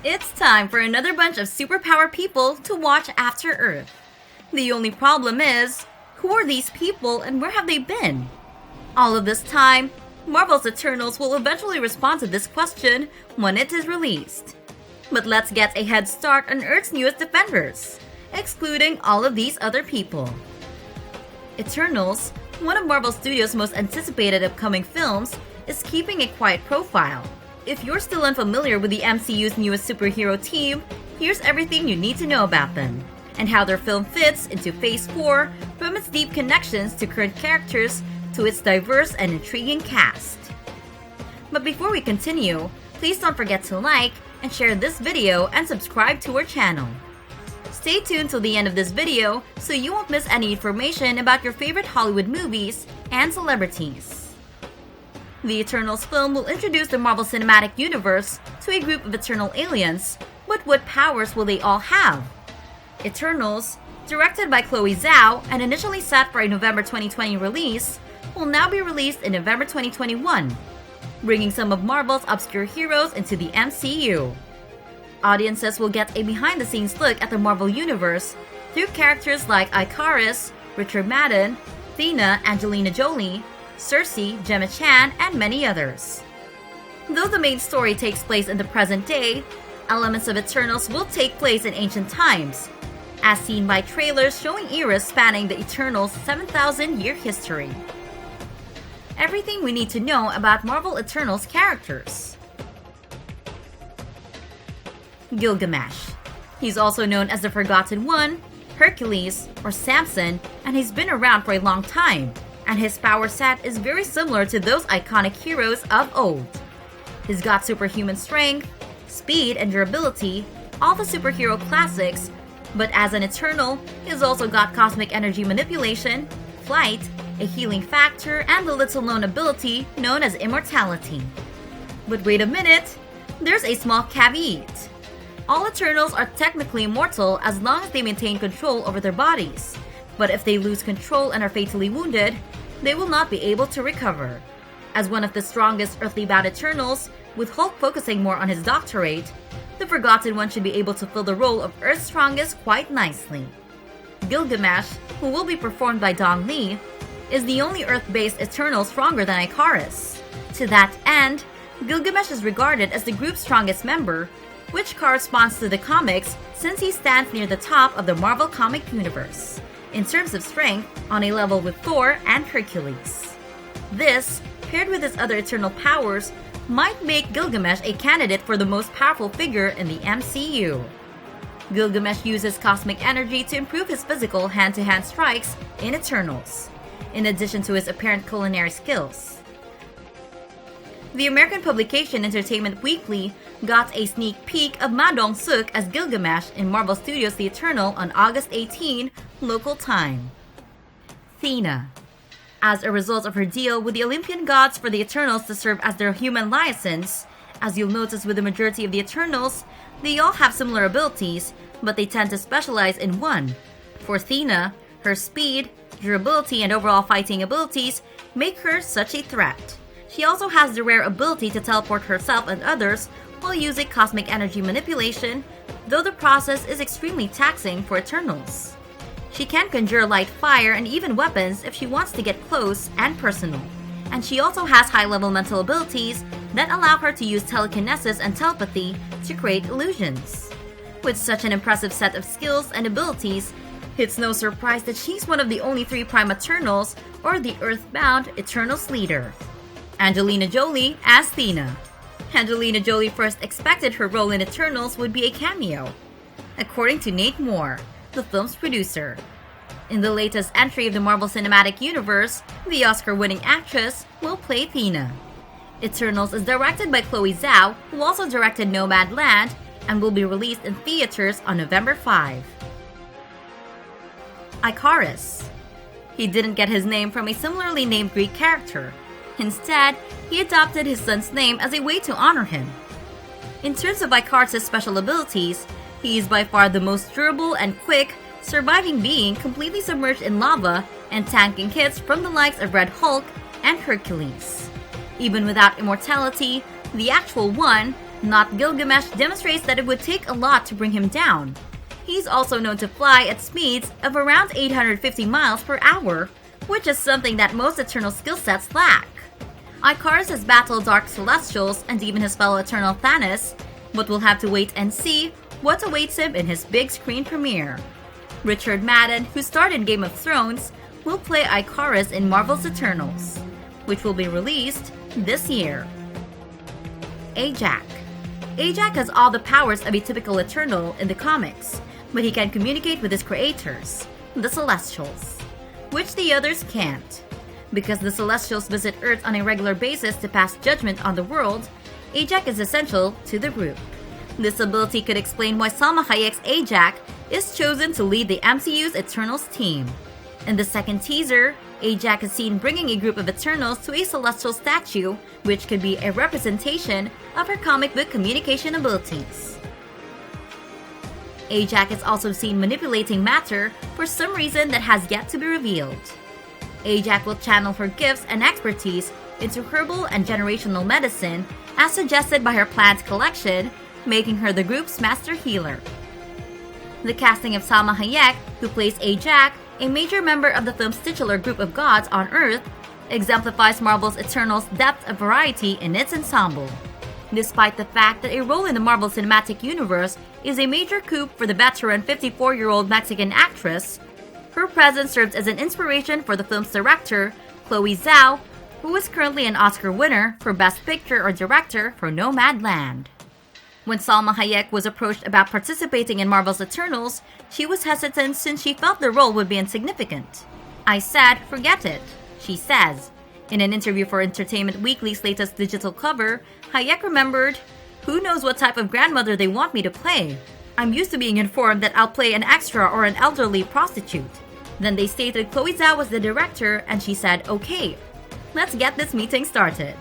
It's time for another bunch of superpower people to watch After Earth. The only problem is, who are these people and where have they been? All of this time, Marvel's Eternals will eventually respond to this question when it is released. But let's get a head start on Earth's newest defenders, excluding all of these other people. Eternals, one of Marvel Studios' most anticipated upcoming films, is keeping a quiet profile. If you're still unfamiliar with the MCU's newest superhero team, here's everything you need to know about them, and how their film fits into Phase 4, from its deep connections to current characters to its diverse and intriguing cast. But before we continue, please don't forget to like and share this video and subscribe to our channel. Stay tuned till the end of this video so you won't miss any information about your favorite Hollywood movies and celebrities. The Eternals film will introduce the Marvel Cinematic Universe to a group of Eternal aliens, but what powers will they all have? Eternals, directed by Chloe Zhao and initially set for a November 2020 release, will now be released in November 2021, bringing some of Marvel's obscure heroes into the MCU. Audiences will get a behind-the-scenes look at the Marvel Universe through characters like Icarus, Richard Madden, Athena, Angelina Jolie, Cersei, Gemma Chan, and many others. Though the main story takes place in the present day, elements of Eternals will take place in ancient times, as seen by trailers showing eras spanning the Eternals' 7,000-year history. Everything we need to know about Marvel Eternals characters. Gilgamesh. He's also known as the Forgotten One, Hercules, or Samson, and he's been around for a long time, and his power set is very similar to those iconic heroes of old. He's got superhuman strength, speed, and durability, all the superhero classics, but as an Eternal, he's also got cosmic energy manipulation, flight, a healing factor, and the little-known ability known as immortality. But wait a minute, there's a small caveat. All Eternals are technically immortal as long as they maintain control over their bodies, but if they lose control and are fatally wounded, they will not be able to recover. As one of the strongest earthly-bound Eternals, with Hulk focusing more on his doctorate, the Forgotten One should be able to fill the role of Earth's strongest quite nicely. Gilgamesh, who will be performed by Dong Lee, is the only Earth-based Eternal stronger than Icarus. To that end, Gilgamesh is regarded as the group's strongest member, which corresponds to the comics since he stands near the top of the Marvel comic universe, in terms of strength, on a level with Thor and Hercules. This, paired with his other Eternal powers, might make Gilgamesh a candidate for the most powerful figure in the MCU. Gilgamesh uses cosmic energy to improve his physical hand-to-hand strikes in Eternals, in addition to his apparent culinary skills. The American publication Entertainment Weekly got a sneak peek of Ma Dong-suk as Gilgamesh in Marvel Studios' The Eternal on August 18, local time. Athena. As a result of her deal with the Olympian gods for the Eternals to serve as their human liaisons, as you'll notice with the majority of the Eternals, they all have similar abilities, but they tend to specialize in one. For Athena, her speed, durability, and overall fighting abilities make her such a threat. She also has the rare ability to teleport herself and others while using cosmic energy manipulation, though the process is extremely taxing for Eternals. She can conjure light fire and even weapons if she wants to get close and personal. And she also has high-level mental abilities that allow her to use telekinesis and telepathy to create illusions. With such an impressive set of skills and abilities, it's no surprise that she's one of the only 3 Prime Eternals, or the Earthbound Eternals leader. Angelina Jolie as Athena. Angelina Jolie first expected her role in Eternals would be a cameo, according to Nate Moore, the film's producer. In the latest entry of the Marvel Cinematic Universe, the Oscar-winning actress will play Athena. Eternals is directed by Chloe Zhao, who also directed Nomadland, and will be released in theaters on November 5. Icarus. He didn't get his name from a similarly named Greek character. Instead, he adopted his son's name as a way to honor him. In terms of Icarus' special abilities, he is by far the most durable and quick, surviving being completely submerged in lava and tanking hits from the likes of Red Hulk, and Hercules. Even without immortality, the actual one, not Gilgamesh, demonstrates that it would take a lot to bring him down. He's also known to fly at speeds of around 850 miles per hour, which is something that most Eternal skill sets lack. Icarus has battled Dark Celestials and even his fellow Eternal Thanos, but we'll have to wait and see what awaits him in his big screen premiere. Richard Madden, who starred in Game of Thrones, will play Icarus in Marvel's Eternals, which will be released this year. Ajak. Ajak has all the powers of a typical Eternal in the comics, but he can communicate with his creators, the Celestials, which the others can't. Because the Celestials visit Earth on a regular basis to pass judgment on the world, Ajak is essential to the group. This ability could explain why Salma Hayek's Ajak is chosen to lead the MCU's Eternals team. In the second teaser, Ajak is seen bringing a group of Eternals to a celestial statue, which could be a representation of her comic book communication abilities. Ajak is also seen manipulating matter for some reason that has yet to be revealed. Ajak will channel her gifts and expertise into herbal and generational medicine, as suggested by her plant collection, making her the group's master healer. The casting of Salma Hayek, who plays Ajak, a major member of the film's titular group of gods on Earth, exemplifies Marvel's Eternals' depth of variety in its ensemble. Despite the fact that a role in the Marvel Cinematic Universe is a major coup for the veteran 54-year-old Mexican actress, her presence serves as an inspiration for the film's director, Chloe Zhao, who is currently an Oscar winner for Best Picture or Director for Nomadland. When Salma Hayek was approached about participating in Marvel's Eternals, she was hesitant since she felt the role would be insignificant. "I said, forget it," she says. In an interview for Entertainment Weekly's latest digital cover, Hayek remembered, "Who knows what type of grandmother they want me to play? I'm used to being informed that I'll play an extra or an elderly prostitute." Then they stated Chloe Zhao was the director and she said, "Okay, let's get this meeting started."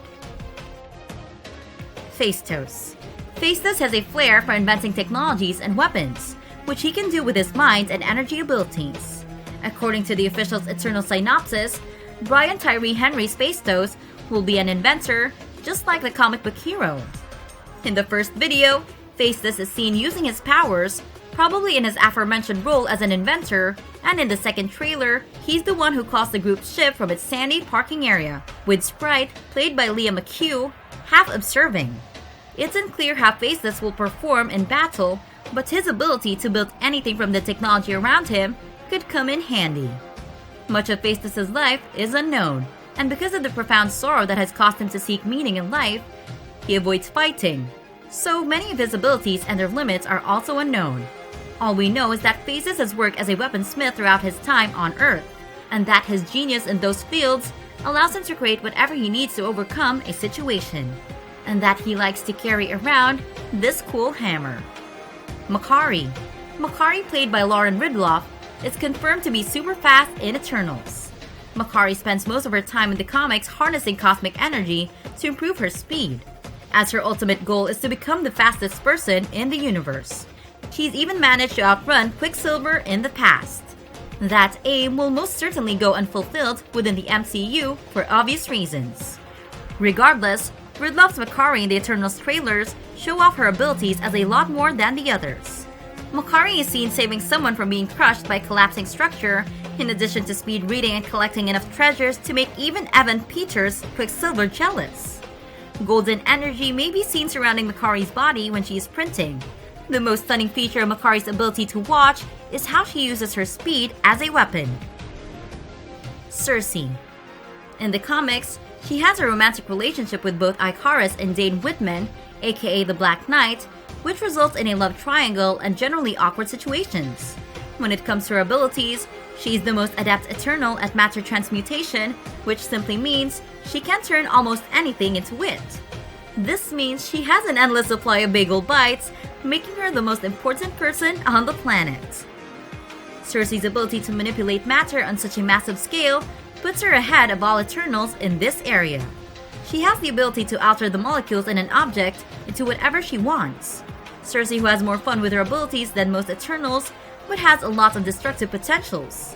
Phastos. Phastos has a flair for inventing technologies and weapons, which he can do with his mind and energy abilities. According to the official's Eternal synopsis, Brian Tyree Henry's Phastos will be an inventor, just like the comic book hero. In the first video, Phastos is seen using his powers, probably in his aforementioned role as an inventor, and in the second trailer, he's the one who calls the group's ship from its sandy parking area, with Sprite, played by Leah McHugh, half observing. It's unclear how Phastos will perform in battle, but his ability to build anything from the technology around him could come in handy. Much of Phastos' life is unknown, and because of the profound sorrow that has caused him to seek meaning in life, he avoids fighting. So many of his abilities and their limits are also unknown. All we know is that Phastos has worked as a weaponsmith throughout his time on Earth, and that his genius in those fields allows him to create whatever he needs to overcome a situation, and that he likes to carry around this cool hammer. Makari. Makari, played by Lauren Ridloff, is confirmed to be super fast in Eternals. Makari spends most of her time in the comics harnessing cosmic energy to improve her speed, as her ultimate goal is to become the fastest person in the universe. She's even managed to outrun Quicksilver in the past. That aim will most certainly go unfulfilled within the MCU for obvious reasons. Regardless, Ridloff's Makari in the Eternals trailers show off her abilities as a lot more than the others. Makari is seen saving someone from being crushed by a collapsing structure, in addition to speed reading and collecting enough treasures to make even Evan Peters' Quicksilver jealous. Golden energy may be seen surrounding Makari's body when she is printing. The most stunning feature of Makari's ability to watch is how she uses her speed as a weapon. Cersei. In the comics, she has a romantic relationship with both Icarus and Dane Whitman, aka the Black Knight, which results in a love triangle and generally awkward situations. When it comes to her abilities, she's the most adept Eternal at matter transmutation, which simply means she can turn almost anything into wit. This means she has an endless supply of bagel bites, making her the most important person on the planet. Cersei's ability to manipulate matter on such a massive scale puts her ahead of all Eternals in this area. She has the ability to alter the molecules in an object into whatever she wants. Cersei, who has more fun with her abilities than most Eternals, but has a lot of destructive potentials.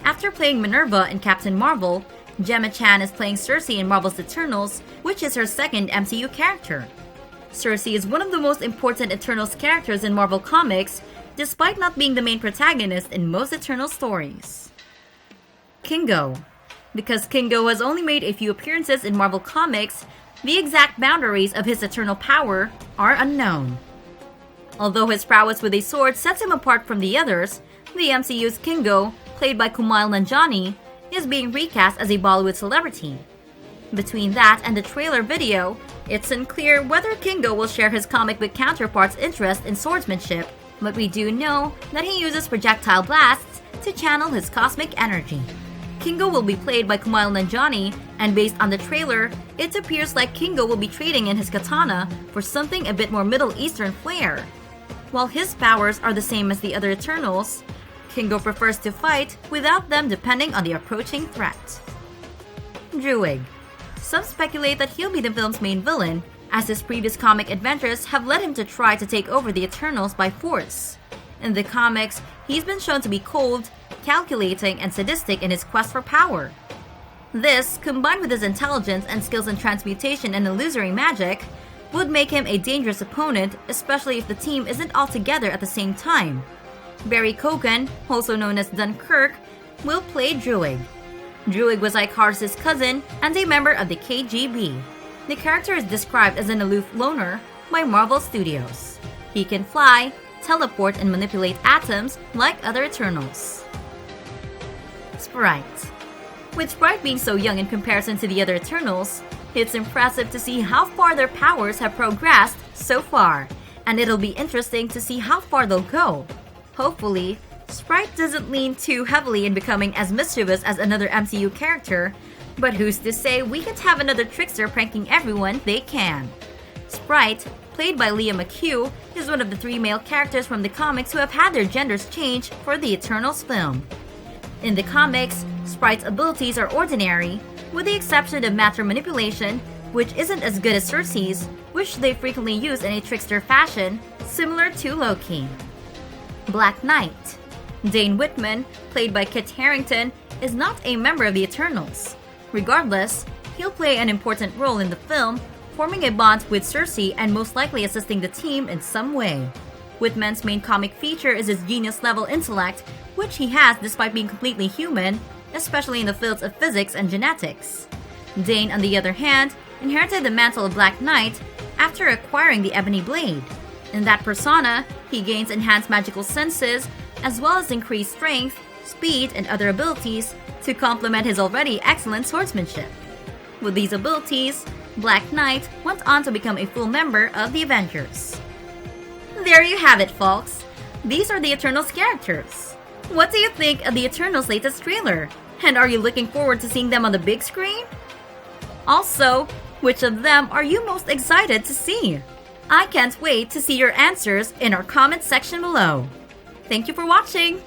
After playing Minerva in Captain Marvel, Gemma Chan is playing Cersei in Marvel's Eternals, which is her second MCU character. Cersei is one of the most important Eternals characters in Marvel Comics, despite not being the main protagonist in most Eternal stories. Kingo. Because Kingo has only made a few appearances in Marvel Comics, the exact boundaries of his eternal power are unknown. Although his prowess with a sword sets him apart from the others, the MCU's Kingo, played by Kumail Nanjiani, is being recast as a Bollywood celebrity. Between that and the trailer video, it's unclear whether Kingo will share his comic book counterpart's interest in swordsmanship, but we do know that he uses projectile blasts to channel his cosmic energy. Kingo will be played by Kumail Nanjiani, and based on the trailer, it appears like Kingo will be trading in his katana for something a bit more Middle Eastern flair. While his powers are the same as the other Eternals, Kingo prefers to fight without them depending on the approaching threat. Druid. Some speculate that he'll be the film's main villain, as his previous comic adventures have led him to try to take over the Eternals by force. In the comics, he's been shown to be cold, calculating, and sadistic in his quest for power. This, combined with his intelligence and skills in transmutation and illusory magic, would make him a dangerous opponent, especially if the team isn't all together at the same time. Barry Koken, also known as Dunkirk, will play Druid. Druid was Icarus' cousin and a member of the KGB. The character is described as an aloof loner by Marvel Studios. He can fly, teleport, and manipulate atoms like other Eternals. Sprite. With Sprite being so young in comparison to the other Eternals, it's impressive to see how far their powers have progressed so far, and it'll be interesting to see how far they'll go. Hopefully, Sprite doesn't lean too heavily in becoming as mischievous as another MCU character, but who's to say we can't have another trickster pranking everyone they can? Sprite, played by Leah McHugh, is one of the 3 male characters from the comics who have had their genders changed for the Eternals film. In the comics, Sprite's abilities are ordinary, with the exception of matter manipulation, which isn't as good as Cersei's, which they frequently use in a trickster fashion, similar to Loki. Black Knight. Dane Whitman, played by Kit Harington, is not a member of the Eternals. Regardless, he'll play an important role in the film, forming a bond with Cersei and most likely assisting the team in some way. Whitman's main comic feature is his genius-level intellect, which he has despite being completely human, especially in the fields of physics and genetics. Dane, on the other hand, inherited the mantle of Black Knight after acquiring the Ebony Blade. In that persona, he gains enhanced magical senses, as well as increased strength, speed, and other abilities to complement his already excellent swordsmanship. With these abilities, Black Knight went on to become a full member of the Avengers. There you have it, folks. These are the Eternals characters. What do you think of the Eternals' latest trailer? And are you looking forward to seeing them on the big screen? Also, which of them are you most excited to see? I can't wait to see your answers in our comment section below. Thank you for watching!